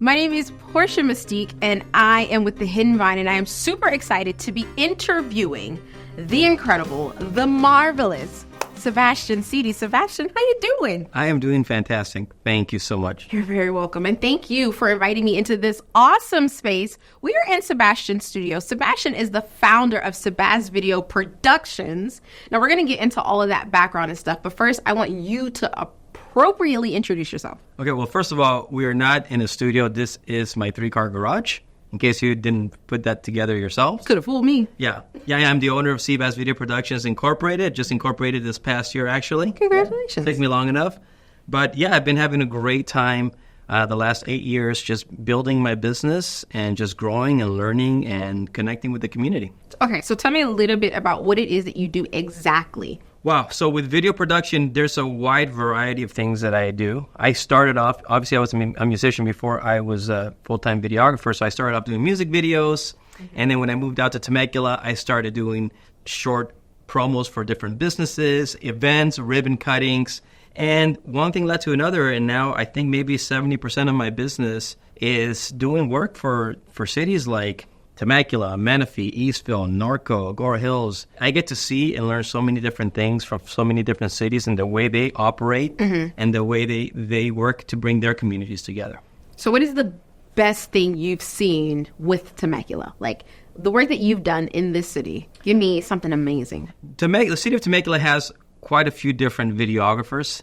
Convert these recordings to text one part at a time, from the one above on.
My name is Portia Mystique, and I am with The Hidden Vine, and I am super excited to be interviewing the incredible, the marvelous Sebastian Sidi. Sebastian, how you doing? I am doing fantastic. Thank you so much. You're very welcome, and thank you for inviting me into this awesome space. We are in Sebastian's studio. Sebastian is the founder of Sebaz Video Productions. Now, we're going to get into all of that background and stuff, but first, I want you to appropriately introduce yourself. Okay, well, first of all, we are not in a studio. This is my 3-car garage, in case you didn't put that together yourself. Could have fooled me. Yeah, I'm the owner of Sebaz Video Productions Incorporated. Just incorporated this past year, actually. Congratulations. Took me long enough. But yeah, I've been having a great time the last 8 years just building my business and just growing and learning and connecting with the community. Okay, so tell me a little bit about what it is that you do exactly. Wow. So with video production, there's a wide variety of things that I do. I started off, obviously I was a musician before I was a full-time videographer, so I started off doing music videos. And then when I moved out to Temecula, I started doing short promos for different businesses, events, ribbon cuttings. And one thing led to another, and now I think maybe 70% of my business is doing work for cities like Temecula, Menifee, Eastville, Norco, Agora Hills. I get to see and learn so many different things from so many different cities and the way they operate and the way they work to bring their communities together. So what is the best thing you've seen with Temecula? Like the work that you've done in this city. Give me something amazing. The city of Temecula has quite a few different videographers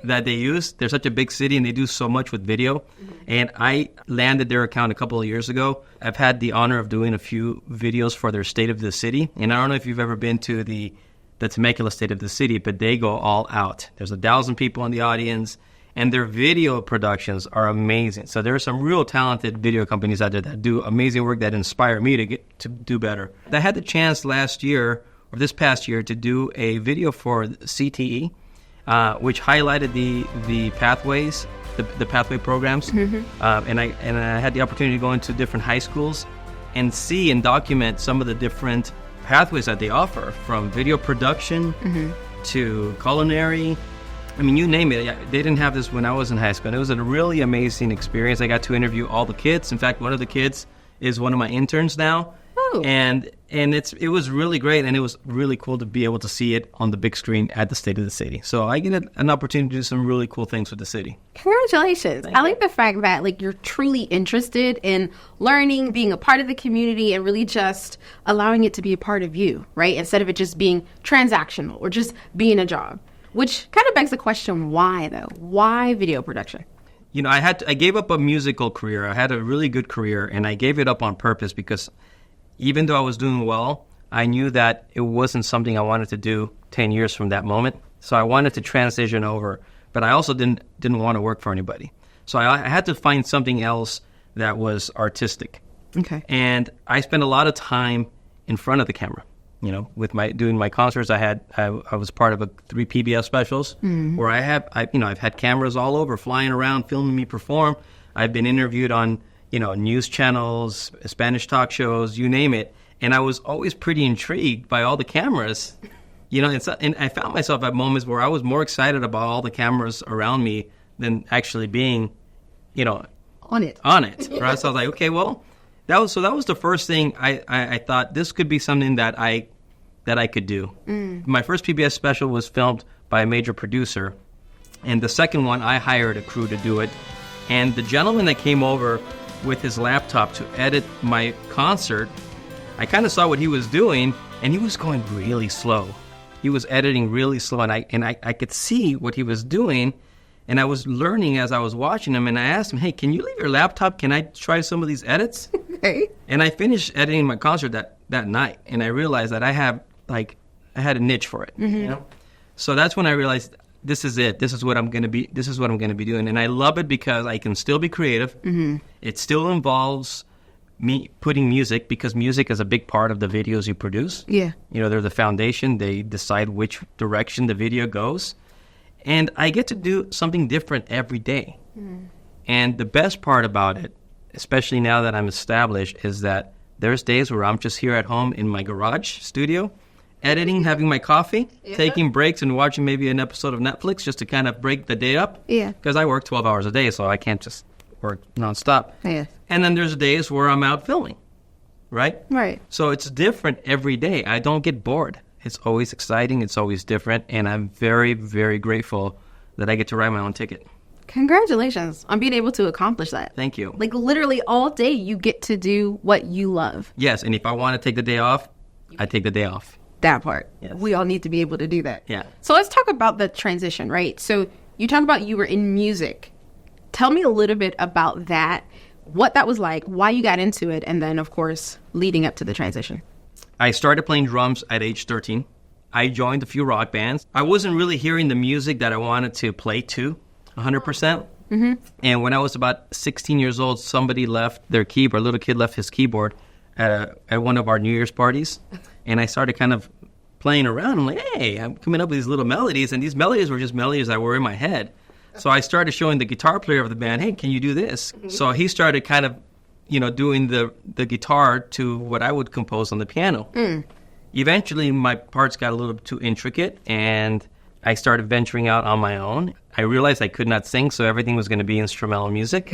that they use. They're such a big city and they do so much with video. And I landed their account a couple of years ago. I've had the honor of doing a few videos for their State of the City. And I don't know if you've ever been to the Temecula State of the City, but they go all out. There's 1,000 people in the audience and their video productions are amazing. So there are some real talented video companies out there that do amazing work that inspire me to do better. I had the chance this past year to do a video for CTE, which highlighted the pathways, the pathway programs, and I had the opportunity to go into different high schools and see and document some of the different pathways that they offer, from video production to culinary. I mean, you name it. They didn't have this when I was in high school. And it was a really amazing experience. I got to interview all the kids. In fact, one of the kids is one of my interns now. Oh. And it was really great, and it was really cool to be able to see it on the big screen at the State of the City. So I get an opportunity to do some really cool things with the city. Congratulations. I like the fact that you're truly interested in learning, being a part of the community, and really just allowing it to be a part of you, right? Instead of it just being transactional or just being a job, which kind of begs the question, why though? Why video production? You know, I gave up a musical career. I had a really good career, and I gave it up on purpose because even though I was doing well, I knew that it wasn't something I wanted to do 10 years from that moment. So I wanted to transition over, but I also didn't want to work for anybody. So I had to find something else that was artistic. Okay. And I spent a lot of time in front of the camera. You know, with doing my concerts, I was part of 3 PBS specials where I've had cameras all over flying around filming me perform. I've been interviewed on news channels, Spanish talk shows, you name it. And I was always pretty intrigued by all the cameras. And I found myself at moments where I was more excited about all the cameras around me than actually being, on it. Right? So I was like, okay, well, that was the first thing I thought this could be something that I could do. My first PBS special was filmed by a major producer. And the second one, I hired a crew to do it. And the gentleman that came over with his laptop to edit my concert, I kind of saw what he was doing, and he was going really slow. He was editing really slow, and I could see what he was doing, and I was learning as I was watching him, and I asked him, hey, can you leave your laptop? Can I try some of these edits? Okay. And I finished editing my concert that night, and I realized that I had a niche for it, So that's when I realized this is it. This is what I'm going to be doing. And I love it because I can still be creative. It still involves me putting music, because music is a big part of the videos you produce. Yeah. They're the foundation. They decide which direction the video goes. And I get to do something different every day. And the best part about it, especially now that I'm established, is that there's days where I'm just here at home in my garage studio, editing, having my coffee, taking breaks, and watching maybe an episode of Netflix just to kind of break the day up. Yeah. Because I work 12 hours a day, so I can't just work nonstop. Yeah. And then there's days where I'm out filming, right? Right. So it's different every day. I don't get bored. It's always exciting. It's always different. And I'm very, very grateful that I get to write my own ticket. Congratulations on being able to accomplish that. Thank you. Like literally all day you get to do what you love. Yes, and if I want to take the day off, I take the day off. That part. Yes. We all need to be able to do that. Yeah. So let's talk about the transition, right? So you talked about you were in music. Tell me a little bit about that, what that was like, why you got into it, and then, of course, leading up to the transition. I started playing drums at age 13. I joined a few rock bands. I wasn't really hearing the music that I wanted to play to 100%. Mm-hmm. And when I was about 16 years old, somebody left their keyboard, a little kid left his keyboard at one of our New Year's parties. And I started kind of playing around. I'm like, hey, I'm coming up with these little melodies. And these melodies were just melodies that were in my head. So I started showing the guitar player of the band, hey, can you do this? Mm-hmm. So he started kind of, doing the guitar to what I would compose on the piano. Mm. Eventually, my parts got a little too intricate, and I started venturing out on my own. I realized I could not sing, so everything was going to be instrumental music.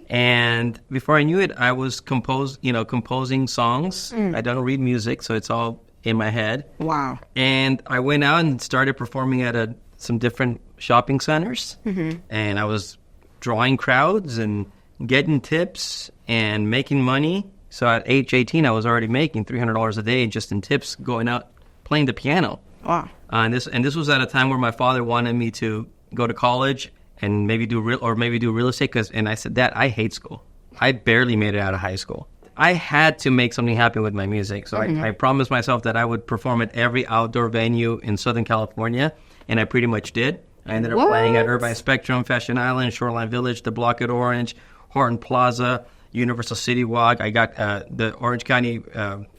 And before I knew it, I was composing songs. I don't read music, so it's all in my head. Wow. And I went out and started performing at some different shopping centers. Mm-hmm. And I was drawing crowds and getting tips and making money. So at age 18, I was already making $300 a day just in tips going out playing the piano. Wow. And this was at a time where my father wanted me to go to college and maybe do real estate. And I said, Dad, I hate school. I barely made it out of high school. I had to make something happen with my music. So mm-hmm. I promised myself that I would perform at every outdoor venue in Southern California, and I pretty much did. I ended up playing at Irvine Spectrum, Fashion Island, Shoreline Village, the Block at Orange, Horton Plaza, Universal City Walk. I got the Orange County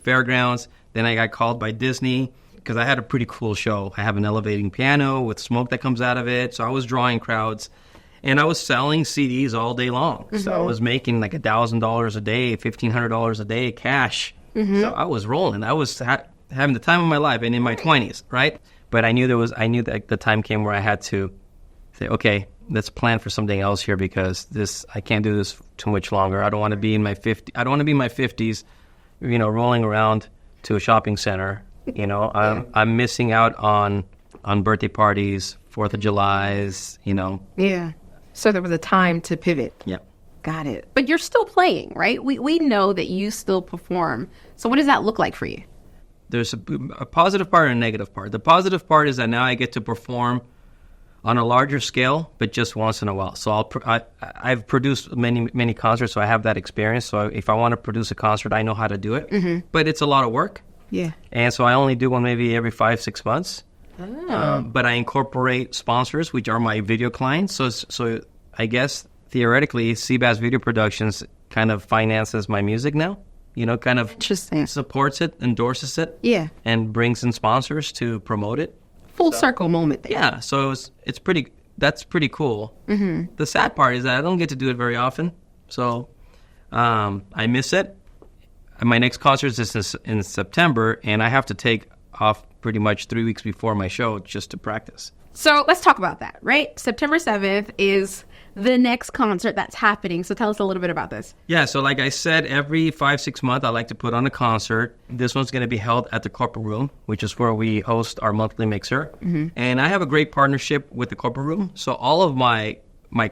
Fairgrounds. Then I got called by Disney because I had a pretty cool show. I have an elevating piano with smoke that comes out of it. So I was drawing crowds. And I was selling CDs all day long. Mm-hmm. So I was making like $1,000 a day, $1,500 a day cash. Mm-hmm. So I was rolling. I was having the time of my life and in my 20s, right? But I knew that the time came where I had to say, okay, let's plan for something else here because I can't do this too much longer. I don't want to be in my 50s, rolling around to a shopping center. I'm missing out on birthday parties, 4th of July's, Yeah. So there was a time to pivot. Yeah. Got it. But you're still playing, right? We know that you still perform. So what does that look like for you? There's a positive part and a negative part. The positive part is that now I get to perform on a larger scale, but just once in a while. So I've produced many concerts, so I have that experience. So if I want to produce a concert, I know how to do it. Mm-hmm. But it's a lot of work. Yeah. And so I only do one maybe every 5-6 months. Oh. But I incorporate sponsors, which are my video clients. So I guess theoretically, Sebaz Video Productions kind of finances my music now. Kind of interesting. Supports it, endorses it. Yeah. And brings in sponsors to promote it. Full circle moment there. Yeah. So that's pretty cool. Mm-hmm. The sad part is that I don't get to do it very often. So I miss it. My next concert is in September, and I have to take off pretty much 3 weeks before my show just to practice. So let's talk about that, right? September 7th is the next concert that's happening. So tell us a little bit about this. Yeah, so like I said, every 5-6 months, I like to put on a concert. This one's going to be held at the Corporate Room, which is where we host our monthly mixer. Mm-hmm. And I have a great partnership with the Corporate Room. So all of my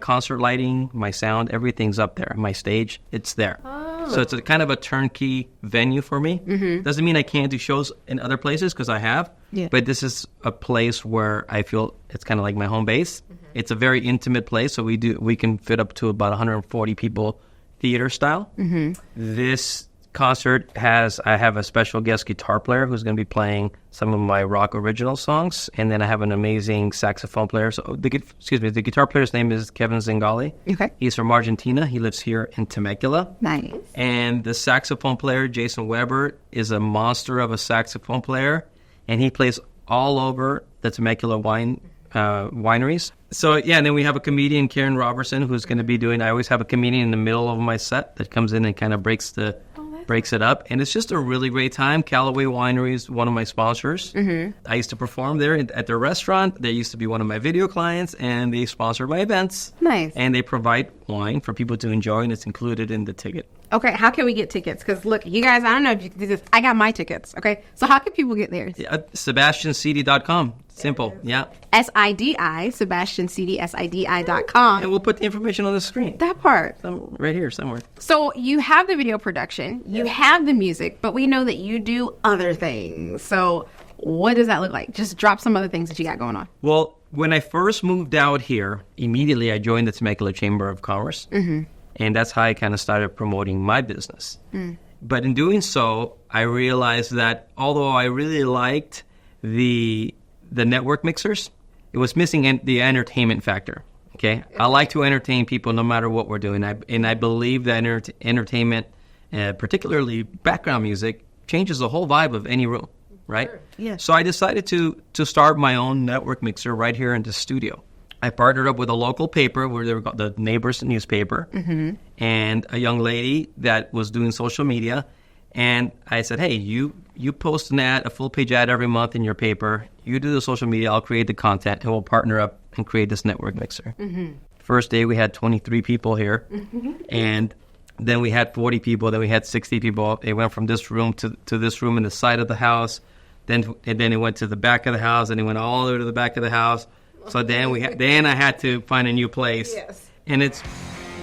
concert lighting, my sound, everything's up there. My stage, it's there. Oh. So it's a kind of a turnkey venue for me. Mm-hmm. Doesn't mean I can't do shows in other places because I have. Yeah. But this is a place where I feel it's kind of like my home base. Mm-hmm. It's a very intimate place, so we can fit up to about 140 people, theater style. Mm-hmm. This concert I have a special guest guitar player who's going to be playing some of my rock original songs, and then I have an amazing saxophone player. So the guitar player's name is Kevin Zingali. Okay. He's from Argentina. He lives here in Temecula. Nice. And the saxophone player, Jason Weber, is a monster of a saxophone player, and he plays all over the Temecula wineries. So yeah, and then we have a comedian, Karen Robertson, who's going to be doing. I always have a comedian in the middle of my set that comes in and kind of breaks the breaks it up. And it's just a really great time. Callaway Winery is one of my sponsors. I used to perform there at their restaurant. They used to be one of my video clients, and they sponsor my events. Nice. And they provide wine for people to enjoy, and it's included in the ticket. Okay, how can we get tickets? Because look, you guys, I don't know if you can do this. I got my tickets, okay? So how can people get theirs? SebastianSidi.com. Simple, yeah. S-I-D-I, Sebastian Sidi, S-I-D-I.com. And we'll put the information on the screen. That part. Right here somewhere. So you have the video production, you have the music, but we know that you do other things. So what does that look like? Just drop some other things that you got going on. Well, when I first moved out here, immediately I joined the Temecula Chamber of Commerce. And that's how I kind of started promoting my business. But in doing so, I realized that although I really liked the network mixers, it was missing the entertainment factor. Okay, I like to entertain people no matter what we're doing, and I believe that entertainment, particularly background music, changes the whole vibe of any room, right? Sure. Yeah. So I decided to start my own network mixer right here in the studio. I partnered up with a local paper, where they were the neighbors newspaper, and a young lady that was doing social media. And I said, hey, you post an ad, a full-page ad every month in your paper. You do the social media, I'll create the content, and we'll partner up and create this network mixer. First day, we had 23 people here, and then we had 40 people, then we had 60 people. It went from this room to this room in the side of the house, and then it went to the back of the house, and it went all the way to the back of the house. So then I had to find a new place. Yes. And it's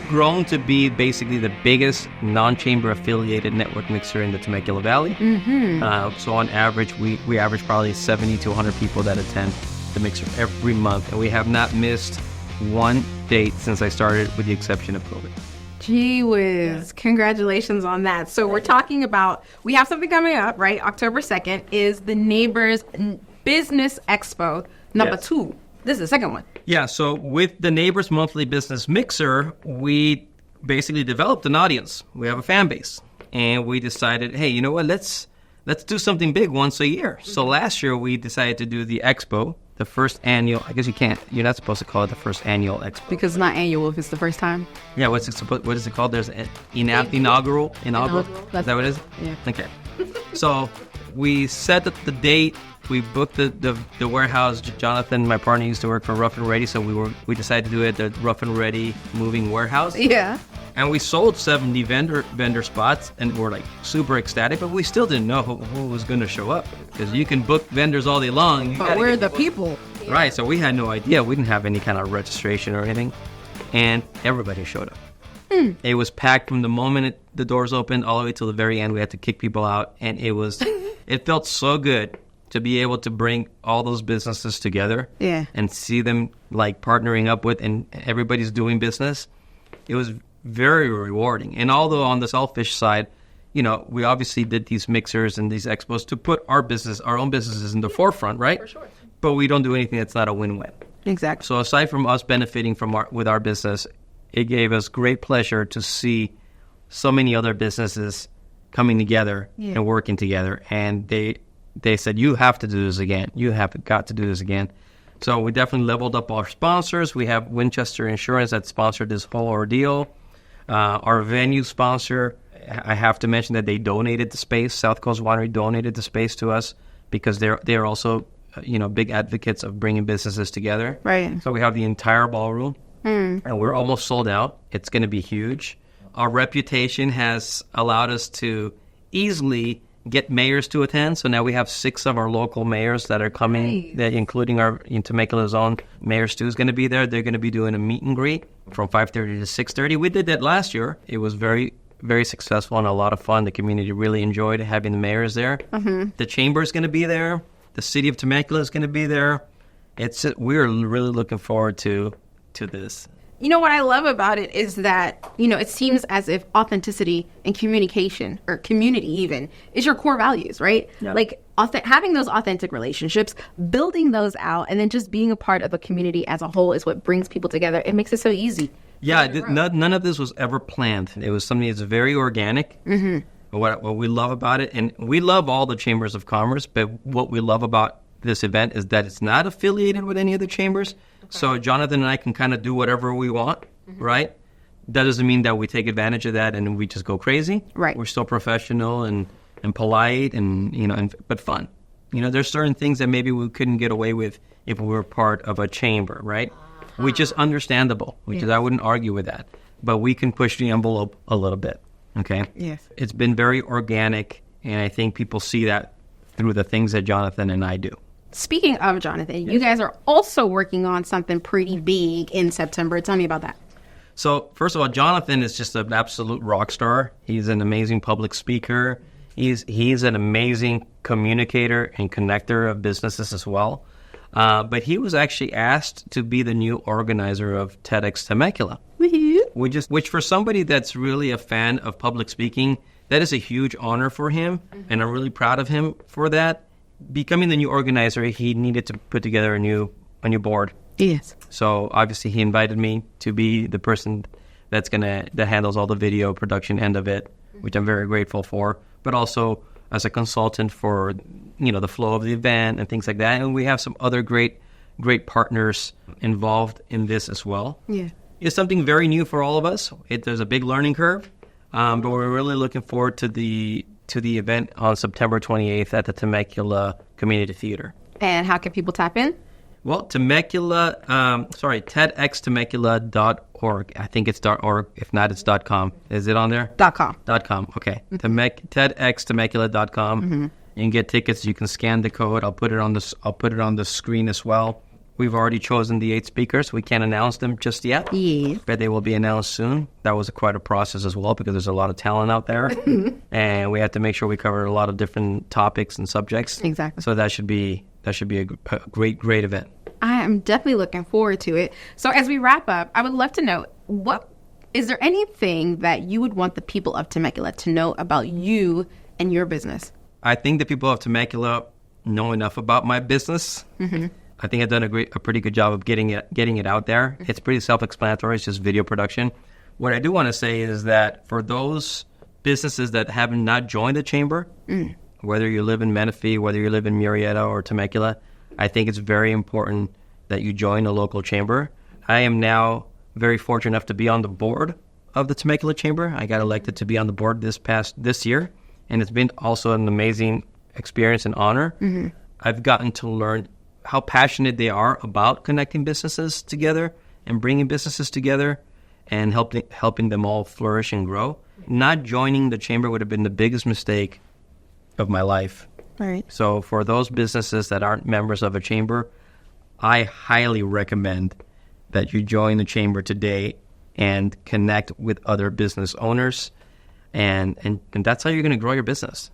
grown to be basically the biggest non-chamber affiliated network mixer in the Temecula Valley. So on average, we average probably 70 to 100 people that attend the mixer every month. And we have not missed one date since I started, with the exception of COVID. Gee whiz. Congratulations on that. So we're talking about, we have something coming up, right? October 2nd is the Neighbors Business Expo number 2. This is the second one. Yeah, so with the Neighbors Monthly Business Mixer, we basically developed an audience. We have a fan base. And we decided, hey, you know what, let's do something big once a year. So last year, we decided to do the expo, the first annual, I guess you're not supposed to call it the first annual expo. Because it's not annual if it's the first time. Yeah, what is it called? There's an inaugural? Inaugural? Is that what it is? Yeah. Okay. So we set the date. We booked the warehouse. Jonathan, my partner, used to work for Rough and Ready, so we decided to do it at the Rough and Ready moving warehouse. Yeah. And we sold 70 vendor spots, and we're like super ecstatic, but we still didn't know who was going to show up, because you can book vendors all day long. But we're the people. Right, so we had no idea. We didn't have any kind of registration or anything, and everybody showed up. It was packed from the moment the doors opened all the way till the very end. We had to kick people out, and it felt so good to be able to bring all those businesses together and see them like partnering up with, and everybody's doing business. It was very rewarding. And although on the selfish side, we obviously did these mixers and these expos to put our own businesses in the forefront, right? For sure. But we don't do anything that's not a win-win. Exactly. So aside from us benefiting with our business, it gave us great pleasure to see so many other businesses coming together and working together. And they said, you have to do this again. You have got to do this again. So we definitely leveled up our sponsors. We have Winchester Insurance that sponsored this whole ordeal. Our venue sponsor, I have to mention that they donated the space. South Coast Winery donated the space to us because they're also, big advocates of bringing businesses together. Right. So we have the entire ballroom, and we're almost sold out. It's going to be huge. Our reputation has allowed us to easily get mayors to attend. So now we have 6 of our local mayors that are coming, including our Temecula's own Mayor Stu is going to be there. They're going to be doing a meet and greet from 5:30 to 6:30. We did that last year. It was very, very successful and a lot of fun. The community really enjoyed having the mayors there. The chamber is going to be there. The city of Temecula is going to be there. We're really looking forward to this. You know what I love about it is that, it seems as if authenticity and communication, or community even, is your core values, right? Yeah. Like having those authentic relationships, building those out, and then just being a part of a community as a whole is what brings people together. It makes it so easy. Yeah, none of this was ever planned. It was something that's very organic. What we love about it, and we love all the chambers of commerce, but what we love about this event is that it's not affiliated with any of the chambers. So Jonathan and I can kind of do whatever we want, right? That doesn't mean that we take advantage of that and we just go crazy. Right. We're still professional and polite but fun. There's certain things that maybe we couldn't get away with if we were part of a chamber, right? Which is understandable, I wouldn't argue with that. But we can push the envelope a little bit, okay? Yes. It's been very organic, and I think people see that through the things that Jonathan and I do. Speaking of Jonathan, you guys are also working on something pretty big in September. Tell me about that. So, first of all, Jonathan is just an absolute rock star. He's an amazing public speaker. He's an amazing communicator and connector of businesses as well. But he was actually asked to be the new organizer of TEDxTemecula, which for somebody that's really a fan of public speaking, that is a huge honor for him, and I'm really proud of him for that. Becoming the new organizer, he needed to put together a new board. Yes. So obviously he invited me to be the person that handles all the video production end of it, which I'm very grateful for, but also as a consultant for the flow of the event and things like that. And we have some other great partners involved in this as well. Yeah. It's something very new for all of us. There's a big learning curve, but we're really looking forward to the event on September 28th at the Temecula Community Theater. And how can people tap in? Well, TEDxTemecula.org. I think it's .org. If not, it's .com. Is it on there? .com. .com. Okay. TEDxTemecula.com. You can get tickets. You can scan the code. I'll put it on the screen as well. We've already chosen the 8 speakers. We can't announce them just yet. Yeah. But they will be announced soon. That was quite a process as well because there's a lot of talent out there. And we had to make sure we covered a lot of different topics and subjects. Exactly. So that should be a great event. I am definitely looking forward to it. So as we wrap up, I would love to know, is there anything that you would want the people of Temecula to know about you and your business? I think the people of Temecula know enough about my business. I think I've done a pretty good job of getting it out there. It's pretty self-explanatory. It's just video production. What I do want to say is that for those businesses that have not joined the chamber, whether you live in Menifee, whether you live in Murrieta or Temecula, I think it's very important that you join a local chamber. I am now very fortunate enough to be on the board of the Temecula Chamber. I got elected to be on the board this year, and it's been also an amazing experience and honor. I've gotten to learn how passionate they are about connecting businesses together and bringing businesses together and helping them all flourish and grow. Not joining the chamber would have been the biggest mistake of my life. Right. So for those businesses that aren't members of a chamber, I highly recommend that you join the chamber today and connect with other business owners, and that's how you're going to grow your business.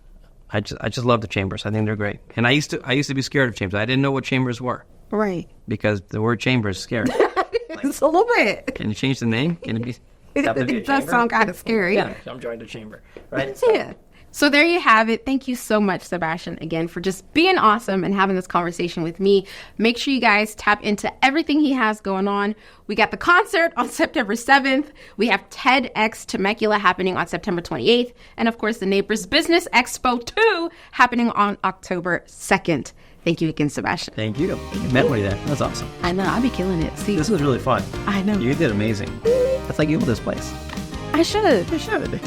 I just love the chambers. I think they're great. And I used to be scared of chambers. I didn't know what chambers were. Right. Because the word chamber is scary. It's a little bit. Can you change the name? Can it be? It does sound kind of scary. Yeah, I'm joining the chamber. Right? Yeah. So there you have it. Thank you so much, Sebastian, again, for just being awesome and having this conversation with me. Make sure you guys tap into everything he has going on. We got the concert on September 7th. We have TEDxTemecula happening on September 28th. And, of course, the Neighbors Business Expo 2 happening on October 2nd. Thank you again, Sebastian. Thank you. You met me there. That's awesome. I know. I'll be killing it. See, this was really fun. I know. You did amazing. That's like you with this place. I should. You should.